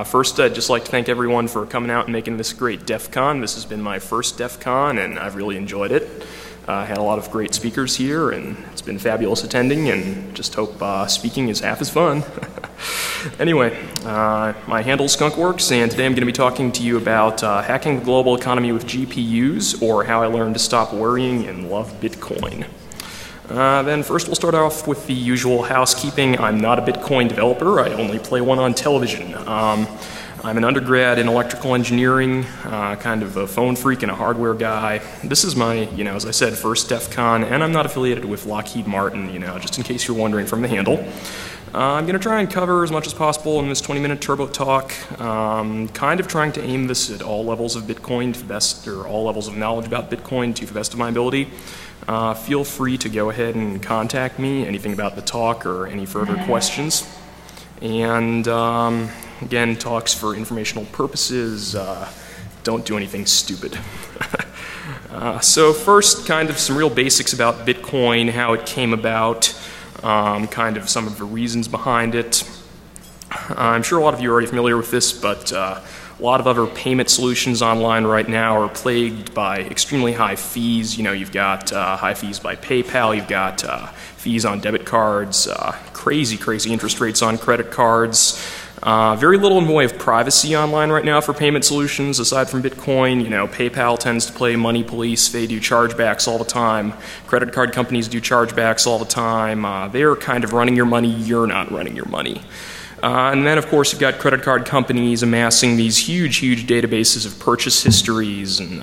First, I'd just like to thank everyone for coming out and making this great DEFCON. This has been my first DEFCON, and I've really enjoyed it. Had a lot of great speakers here, and it's been fabulous attending, and just hope speaking is half as fun. Anyway, my handle's Skunkworks, and today I'm going to be talking to you about hacking the global economy with GPUs, or how I learned to stop worrying and love Bitcoin. Then first we'll start off with the usual housekeeping. I'm not a Bitcoin developer, I only play one on television. I'm an undergrad in electrical engineering, kind of a phone freak and a hardware guy. This is my, as I said, first DEFCON, and I'm not affiliated with Lockheed Martin, just in case you're wondering from the handle. I'm going to try and cover as much as possible in this 20-minute turbo talk, kind of trying to aim this at all levels of Bitcoin to the best, or all levels of knowledge about Bitcoin to the best of my ability. Feel free to go ahead and contact me, anything about the talk or any further questions. And again, talks for informational purposes, don't do anything stupid. So first, kind of some real basics about Bitcoin, how it came about, kind of some of the reasons behind it. I'm sure a lot of you are already familiar with this, but a lot of other payment solutions online right now are plagued by extremely high fees. You've got high fees by PayPal, you've got fees on debit cards, crazy interest rates on credit cards. Very little in the way of privacy online right now for payment solutions aside from Bitcoin. PayPal tends to play money police. They do chargebacks all the time. Credit card companies do chargebacks all the time. They're kind of running your money. You're not running your money. And then, of course, you've got credit card companies amassing these huge databases of purchase histories and,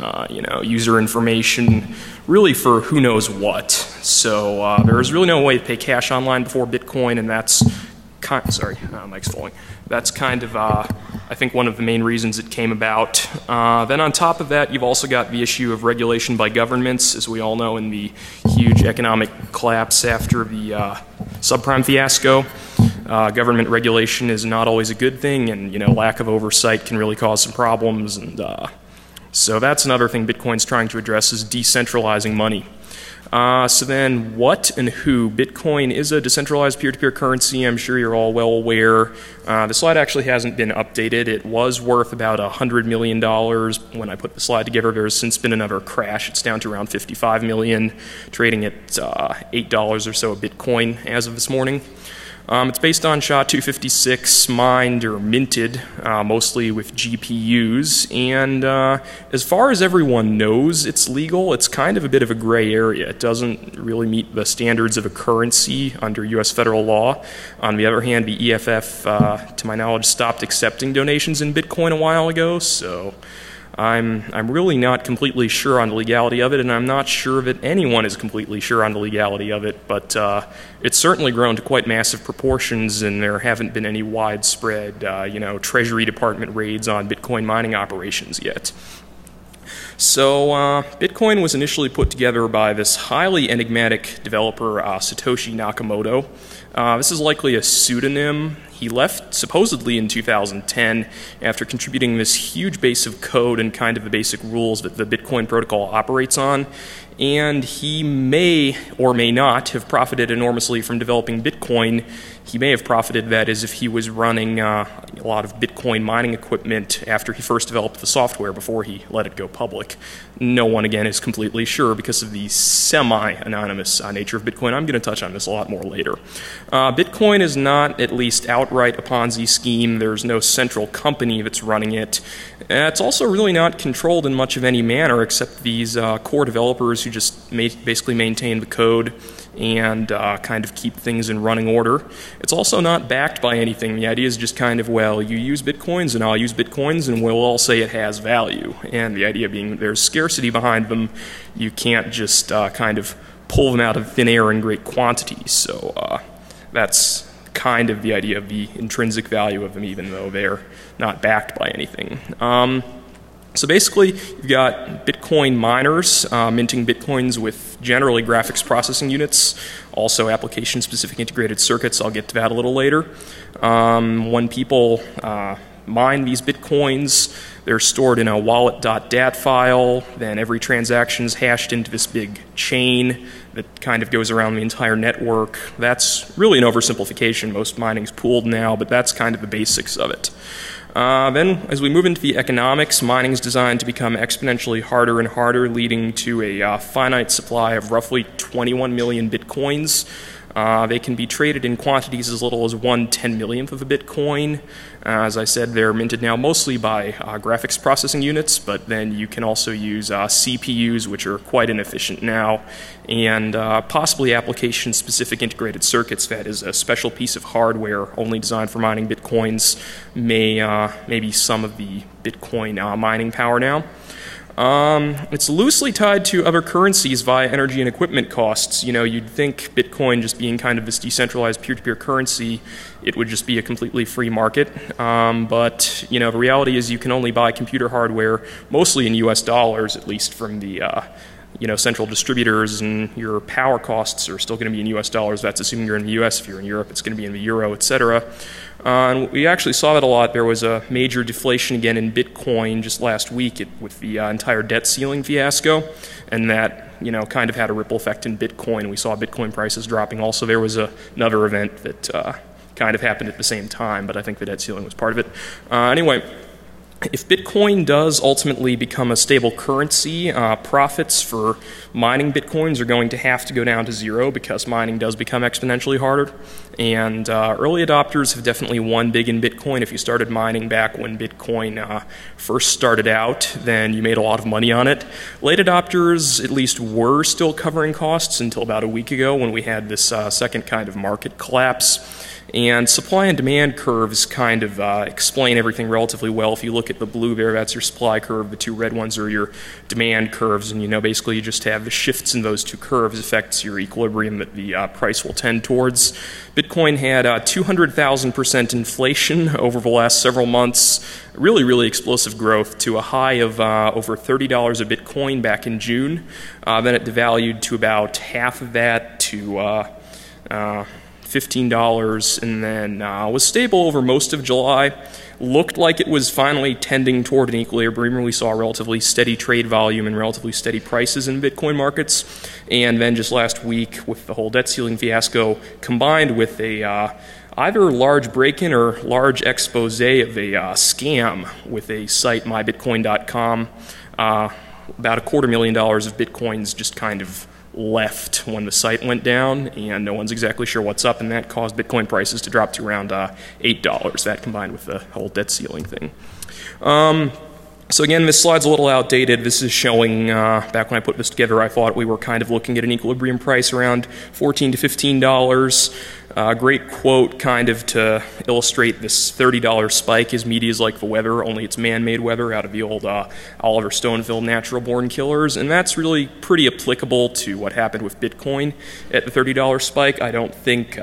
user information, really for who knows what. So there's really no way to pay cash online before Bitcoin, and that's sorry, mic's falling. That's kind of, I think, one of the main reasons it came about. Then on top of that, you've also got the issue of regulation by governments, as we all know, in the huge economic collapse after the subprime fiasco. Government regulation is not always a good thing, and lack of oversight can really cause some problems. And so that's another thing Bitcoin's trying to address, is decentralizing money. So then, what and who? Bitcoin is a decentralized peer-to-peer currency. I'm sure you're all well aware. The slide actually hasn't been updated. It was worth about $100 million when I put the slide together. There's since been another crash. It's down to around $55 million, trading at $8 or so a Bitcoin as of this morning. It's based on SHA-256, mined or minted, mostly with GPUs, and as far as everyone knows, it's legal. It's kind of a bit of a gray area. It doesn't really meet the standards of a currency under U.S. federal law. On the other hand, the EFF, to my knowledge, stopped accepting donations in Bitcoin a while ago, so I'm really not completely sure on the legality of it, and I'm not sure that anyone is completely sure on the legality of it, but it's certainly grown to quite massive proportions, and there haven't been any widespread, Treasury Department raids on Bitcoin mining operations yet. So Bitcoin was initially put together by this highly enigmatic developer, Satoshi Nakamoto. This is likely a pseudonym. He left supposedly in 2010 after contributing this huge base of code and kind of the basic rules that the Bitcoin protocol operates on. And he may or may not have profited enormously from developing Bitcoin. He may have profited, that is, if he was running a lot of Bitcoin mining equipment after he first developed the software before he let it go public. No one, again, is completely sure because of the semi-anonymous nature of Bitcoin. I'm going to touch on this a lot more later. Bitcoin is not, at least outright, a Ponzi scheme. There's no central company that's running it. It's also really not controlled in much of any manner except these core developers who just basically maintain the code and kind of keep things in running order. It's also not backed by anything. The idea is just kind of, well, you use Bitcoins and I'll use Bitcoins and we'll all say it has value. And the idea being there's scarcity behind them. You can't just kind of pull them out of thin air in great quantities. So that's kind of the idea of the intrinsic value of them, even though they're not backed by anything. So basically, you've got Bitcoin miners minting Bitcoins with generally graphics processing units, also application-specific integrated circuits. I'll get to that a little later. When people mine these Bitcoins. They're stored in a wallet.dat file, then every transaction is hashed into this big chain that kind of goes around the entire network. That's really an oversimplification. Most mining's pooled now, but that's kind of the basics of it. Then, as we move into the economics, mining is designed to become exponentially harder and harder, leading to a finite supply of roughly 21 million Bitcoins. They can be traded in quantities as little as 1/10,000,000th of a Bitcoin. As I said, they're minted now mostly by graphics processing units, but then you can also use CPUs, which are quite inefficient now, and possibly application-specific integrated circuits. That is a special piece of hardware only designed for mining Bitcoins, maybe some of the Bitcoin mining power now. It's loosely tied to other currencies via energy and equipment costs. You know, you'd think Bitcoin just being kind of this decentralized peer-to-peer currency, it would just be a completely free market. But, you know, the reality is you can only buy computer hardware mostly in US dollars, at least from the you know, central distributors, and your power costs are still going to be in US dollars. That's assuming you're in the US. If you're in Europe, it's going to be in the euro, etc. And we actually saw that a lot. There was a major deflation again in Bitcoin just last week with the entire debt ceiling fiasco, and that, you know, kind of had a ripple effect in Bitcoin. We saw Bitcoin prices dropping. Also, there was another event that kind of happened at the same time, but I think the debt ceiling was part of it. Anyway, if Bitcoin does ultimately become a stable currency, profits for mining Bitcoins are going to have to go down to zero because mining does become exponentially harder. And early adopters have definitely won big in Bitcoin. If you started mining back when Bitcoin first started out, then you made a lot of money on it. Late adopters at least were still covering costs until about a week ago when we had this second kind of market collapse. And supply and demand curves kind of explain everything relatively well. If you look at the blue there, that's your supply curve. The two red ones are your demand curves. And, you know, basically you just have the shifts in those two curves affects your equilibrium that the price will tend towards. Bitcoin had 200,000% inflation over the last several months. Really, really explosive growth to a high of over $30 a Bitcoin back in June. Then it devalued to about half of that to $15, and then was stable over most of July. Looked like it was finally tending toward an equilibrium. We saw relatively steady trade volume and relatively steady prices in Bitcoin markets. And then just last week, with the whole debt ceiling fiasco, combined with a either large break-in or large expose of a scam with a site, mybitcoin.com, about $250,000 of Bitcoins just kind of left when the site went down, and no one's exactly sure what's up, and that caused Bitcoin prices to drop to around $8. That combined with the whole debt ceiling thing. So again, this slide's a little outdated. This is showing, back when I put this together, I thought we were kind of looking at an equilibrium price around $14 to $15. Great quote kind of to illustrate this $30 spike is media is like the weather, only it's man-made weather, out of the old Oliver Stone film, Natural Born Killers. And that's really pretty applicable to what happened with Bitcoin at the $30 spike. I don't think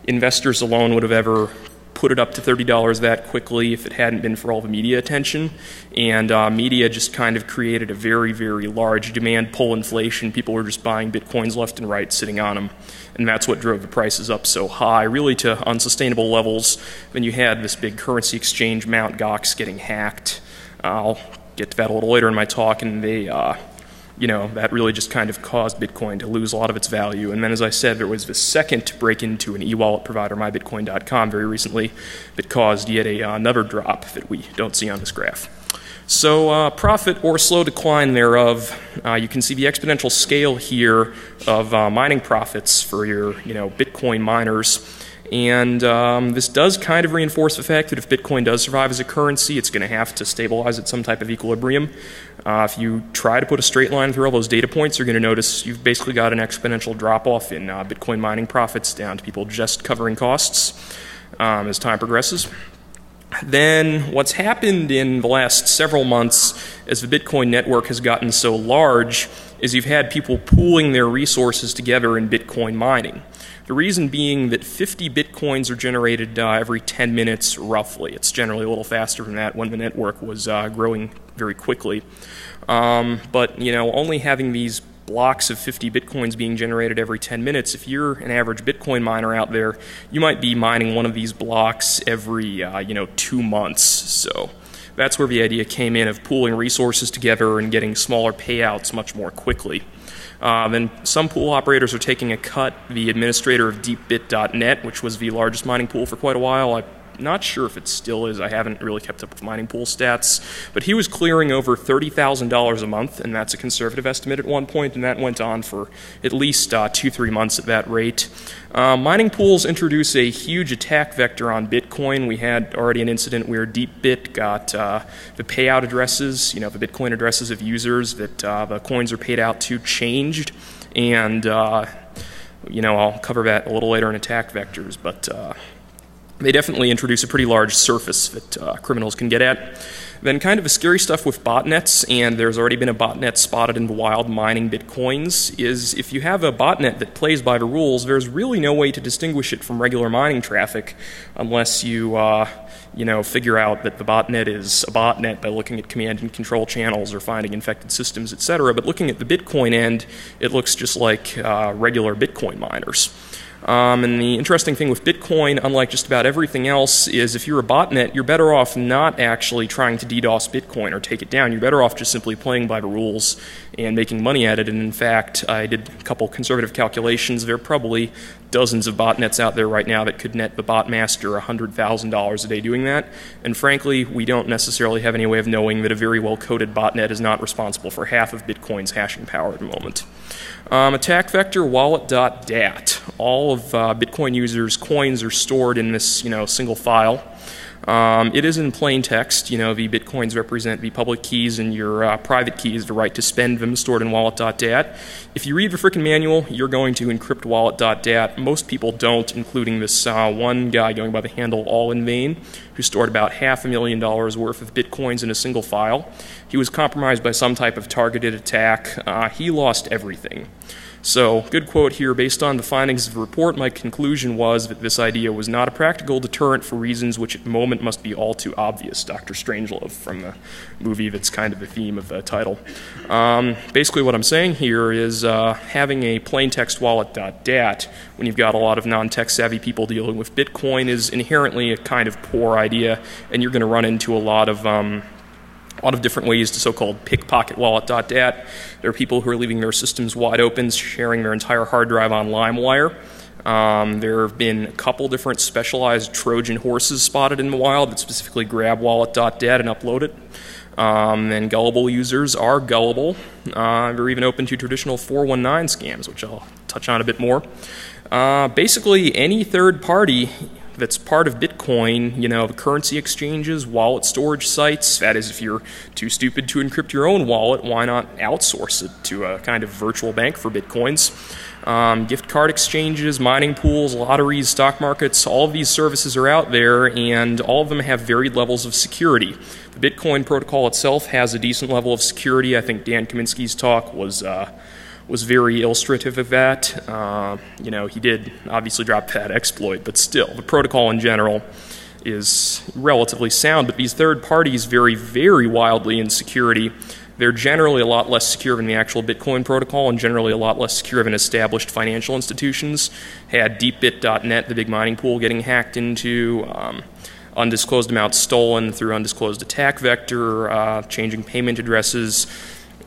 investors alone would have ever put it up to $30 that quickly if it hadn't been for all the media attention. And media just kind of created a very, very large demand pull inflation. People were just buying Bitcoins left and right, sitting on them. And that's what drove the prices up so high, really to unsustainable levels. Then you had this big currency exchange, Mt. Gox, getting hacked. I'll get to that a little later in my talk, and they you know, that really just kind of caused Bitcoin to lose a lot of its value. And then, as I said, there was the second break into an e-wallet provider, mybitcoin.com, very recently, that caused yet another drop that we don't see on this graph. So profit or slow decline thereof, you can see the exponential scale here of mining profits for your, you know, Bitcoin miners. And this does kind of reinforce the fact that if Bitcoin does survive as a currency, it's going to have to stabilize at some type of equilibrium. If you try to put a straight line through all those data points, you're going to notice you've basically got an exponential drop-off in Bitcoin mining profits down to people just covering costs as time progresses. Then what's happened in the last several months as the Bitcoin network has gotten so large is you've had people pooling their resources together in Bitcoin mining. The reason being that 50 Bitcoins are generated every 10 minutes roughly. It's generally a little faster than that when the network was growing very quickly. But, you know, only having these blocks of 50 Bitcoins being generated every 10 minutes. If you're an average Bitcoin miner out there, you might be mining one of these blocks every, 2 months. So that's where the idea came in of pooling resources together and getting smaller payouts much more quickly. Then some pool operators are taking a cut. The administrator of deepbit.net, which was the largest mining pool for quite a while, I'm not sure if it still is. I haven't really kept up with mining pool stats, but he was clearing over $30,000 a month, and that's a conservative estimate at one point, and that went on for at least 2-3 months at that rate. Mining pools introduce a huge attack vector on Bitcoin. We had already an incident where DeepBit got the payout addresses, the Bitcoin addresses of users that the coins are paid out to changed, and I'll cover that a little later in attack vectors, but they definitely introduce a pretty large surface that criminals can get at. Then kind of the scary stuff with botnets, and there's already been a botnet spotted in the wild mining Bitcoins, is if you have a botnet that plays by the rules, there's really no way to distinguish it from regular mining traffic unless you, figure out that the botnet is a botnet by looking at command and control channels or finding infected systems, etc. But looking at the Bitcoin end, it looks just like regular Bitcoin miners. And the interesting thing with Bitcoin, unlike just about everything else, is if you're a botnet, you're better off not actually trying to DDoS Bitcoin or take it down. You're better off just simply playing by the rules and making money at it. And in fact, I did a couple conservative calculations. There are probably dozens of botnets out there right now that could net the botmaster $100,000 a day doing that. And frankly, we don't necessarily have any way of knowing that a very well-coded botnet is not responsible for half of Bitcoin's hashing power at the moment. Attack vector wallet.dat. All of Bitcoin users' coins are stored in this, single file. It is in plain text. The Bitcoins represent the public keys and your private keys, the right to spend them, stored in wallet.dat. If you read the frickin' manual, you're going to encrypt wallet.dat. Most people don't, including this one guy going by the handle All in Vain, who stored about $500,000 worth of Bitcoins in a single file. He was compromised by some type of targeted attack. He lost everything. So, good quote here, based on the findings of the report, my conclusion was that this idea was not a practical deterrent for reasons which at the moment must be all too obvious. Dr. Strangelove from the movie that's kind of the theme of the title. Basically what I'm saying here is having a plain text wallet.dat when you've got a lot of non-tech savvy people dealing with Bitcoin is inherently a kind of poor idea, and you're going to run into a lot of different ways to so-called pickpocket wallet.dat. There are people who are leaving their systems wide open, sharing their entire hard drive on LimeWire. There have been a couple different specialized Trojan horses spotted in the wild that specifically grab wallet.dat and upload it. And gullible users are gullible. They're even open to traditional 419 scams, which I'll touch on a bit more. Basically, any third party that's part of Bitcoin, the currency exchanges, wallet storage sites. That is, if you're too stupid to encrypt your own wallet, why not outsource it to a kind of virtual bank for Bitcoins? Gift card exchanges, mining pools, lotteries, stock markets, all of these services are out there, and all of them have varied levels of security. The Bitcoin protocol itself has a decent level of security. I think Dan Kaminsky's talk was very illustrative of that. He did obviously drop that exploit, but still, the protocol in general is relatively sound, but these third parties vary very wildly in security. They're generally a lot less secure than the actual Bitcoin protocol and generally a lot less secure than established financial institutions. Had deepbit.net, the big mining pool, getting hacked into, undisclosed amounts stolen through undisclosed attack vector, changing payment addresses,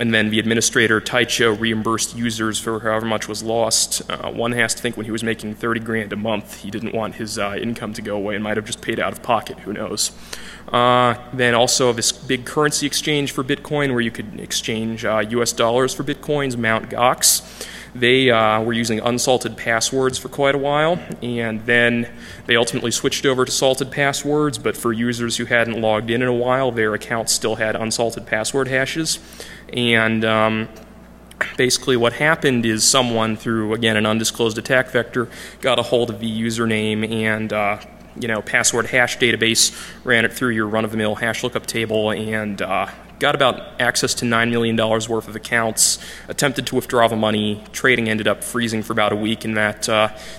and then the administrator, Taicho, reimbursed users for however much was lost. One has to think when he was making $30,000 a month, he didn't want his income to go away and might have just paid out of pocket, who knows. Then also this big currency exchange for Bitcoin where you could exchange US dollars for Bitcoins, Mt. Gox. They were using unsalted passwords for quite a while, and then they ultimately switched over to salted passwords, but for users who hadn't logged in a while, their accounts still had unsalted password hashes. And basically what happened is someone, through, again, an undisclosed attack vector, got a hold of the username and password hash database, ran it through your run-of-the-mill hash lookup table, and got about access to $9 million worth of accounts, attempted to withdraw the money. Trading ended up freezing for about a week, and that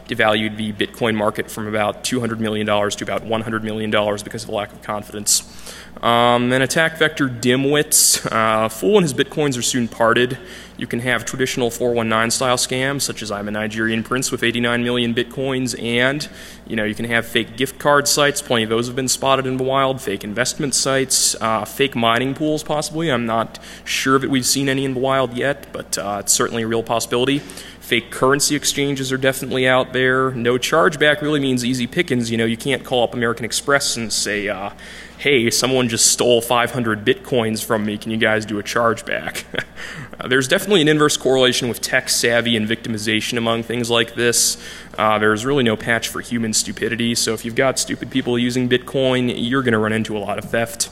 devalued the Bitcoin market from about $200 million to about $100 million because of a lack of confidence. Then attack vector dimwits. Fool and his Bitcoins are soon parted. You can have traditional 419 style scams, such as I'm a Nigerian prince with 89 million bitcoins, and you can have fake gift card sites. Plenty of those have been spotted in the wild. Fake investment sites, fake mining pools, possibly. I'm not sure that we've seen any in the wild yet, but it's certainly a real possibility. Fake currency exchanges are definitely out there. No chargeback really means easy pickings. You can't call up American Express and say, hey, someone just stole 500 bitcoins from me. Can you guys do a chargeback? There's definitely an inverse correlation with tech savvy and victimization among things like this. There's really no patch for human stupidity. So if you've got stupid people using Bitcoin, you're going to run into a lot of theft.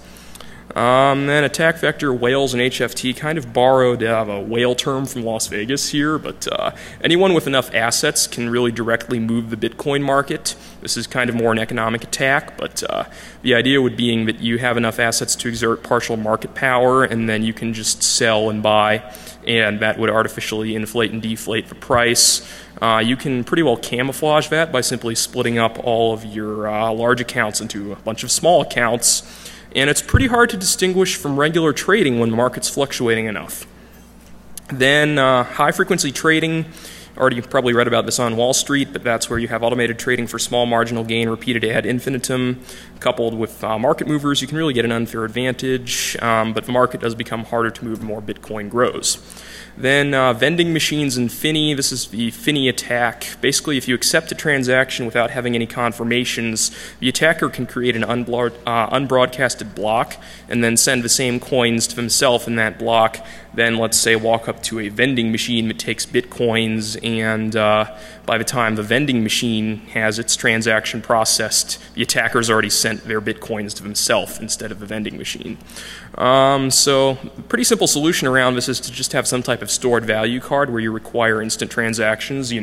Then attack vector, whales, and HFT kind of borrowed a whale term from Las Vegas here, but anyone with enough assets can really directly move the Bitcoin market. This is kind of more an economic attack, but the idea would being that you have enough assets to exert partial market power, and then you can just sell and buy, and that would artificially inflate and deflate the price. You can pretty well camouflage that by simply splitting up all of your large accounts into a bunch of small accounts. And it's pretty hard to distinguish from regular trading when the market's fluctuating enough. Then high-frequency trading, already probably read about this on Wall Street, but that's where you have automated trading for small marginal gain repeated ad infinitum. Coupled with market movers, you can really get an unfair advantage, but the market does become harder to move the more Bitcoin grows. Then vending machines and Finny. This is the Finny attack. Basically, if you accept a transaction without having any confirmations, the attacker can create an unbroadcasted block and then send the same coins to himself in that block. Then, let's say, walk up to a vending machine that takes bitcoins, and by the time the vending machine has its transaction processed, the attacker's already sent their bitcoins to himself instead of the vending machine. So, pretty simple solution around this is to just have some type of stored value card where you require instant transactions. If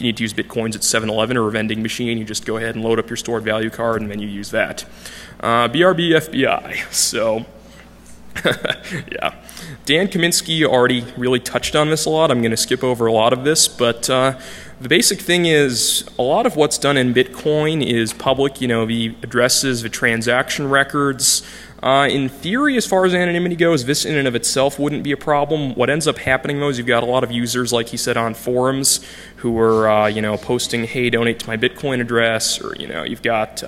you need to use bitcoins at 7-Eleven or a vending machine, you just go ahead and load up your stored value card and then you use that. BRB FBI. So, yeah. Dan Kaminsky already really touched on this a lot. I'm going to skip over a lot of this, but the basic thing is a lot of what's done in Bitcoin is public, the addresses, the transaction records. In theory, as far as anonymity goes, this in and of itself wouldn't be a problem. What ends up happening, though, is you've got a lot of users, like he said, on forums who are, posting, hey, donate to my Bitcoin address, or, you've got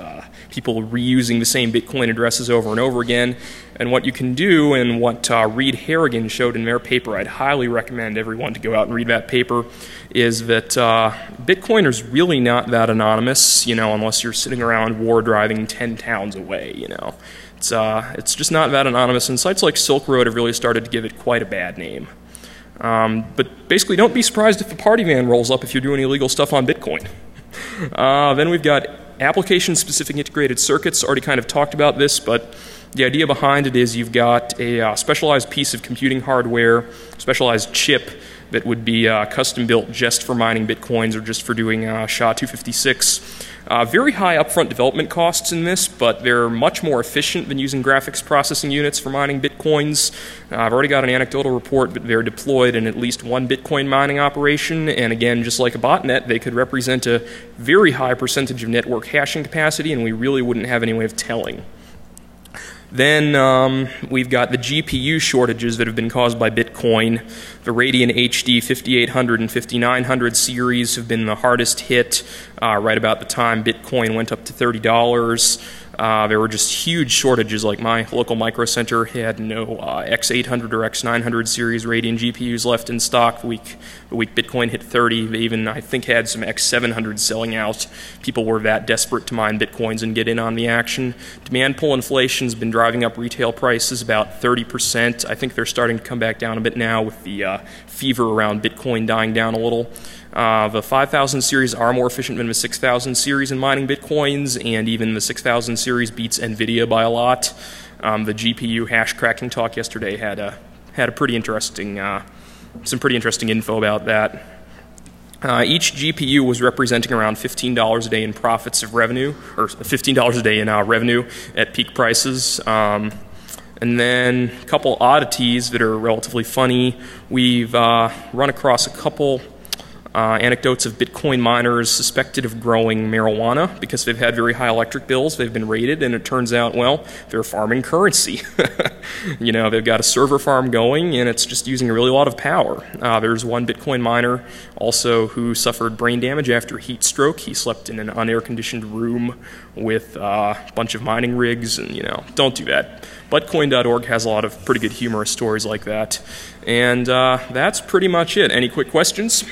people reusing the same Bitcoin addresses over and over again. And what you can do, and what Reed Harrigan showed in their paper, I'd highly recommend everyone to go out and read that paper, is that Bitcoin is really not that anonymous, unless you're sitting around war driving 10 towns away, It's just not that anonymous, and sites like Silk Road have really started to give it quite a bad name. But basically, don't be surprised if the party van rolls up if you're doing illegal stuff on Bitcoin. Then we've got application-specific integrated circuits. Already kind of talked about this, but the idea behind it is you've got a specialized piece of computing hardware, specialized chip that would be custom-built just for mining Bitcoins or just for doing SHA-256. Very high upfront development costs in this, but they're much more efficient than using graphics processing units for mining Bitcoins. I've already got an anecdotal report that they're deployed in at least one Bitcoin mining operation, and again, just like a botnet, they could represent a very high percentage of network hashing capacity, and we really wouldn't have any way of telling. Then we've got the GPU shortages that have been caused by Bitcoin. The Radeon HD 5800 and 5900 series have been the hardest hit right about the time Bitcoin went up to $30. There were just huge shortages, like my local micro center had no X800 or X900 series Radeon GPUs left in stock the week Bitcoin hit 30. They even, I think, had some X700s selling out. People were that desperate to mine Bitcoins and get in on the action. Demand pull inflation's been driving up retail prices about 30%. I think they're starting to come back down a bit now with the fever around Bitcoin dying down a little. The 5000 series are more efficient than the 6000 series in mining Bitcoins, and even the 6000 series beats NVIDIA by a lot. The GPU hash cracking talk yesterday had a pretty interesting, some pretty interesting info about that. Each GPU was representing around $15 a day in profits of revenue, or $15 a day in revenue at peak prices. And then a couple oddities that are relatively funny. We've run across a couple Anecdotes of Bitcoin miners suspected of growing marijuana because they've had very high electric bills. They've been raided, and it turns out, well, they're farming currency. You know, they've got a server farm going, and it's just using a really lot of power. There's one Bitcoin miner also who suffered brain damage after heat stroke. He slept in an unair-conditioned room with a bunch of mining rigs, and, you know, don't do that. But Coin.org has a lot of pretty good humorous stories like that. And that's pretty much it. Any quick questions?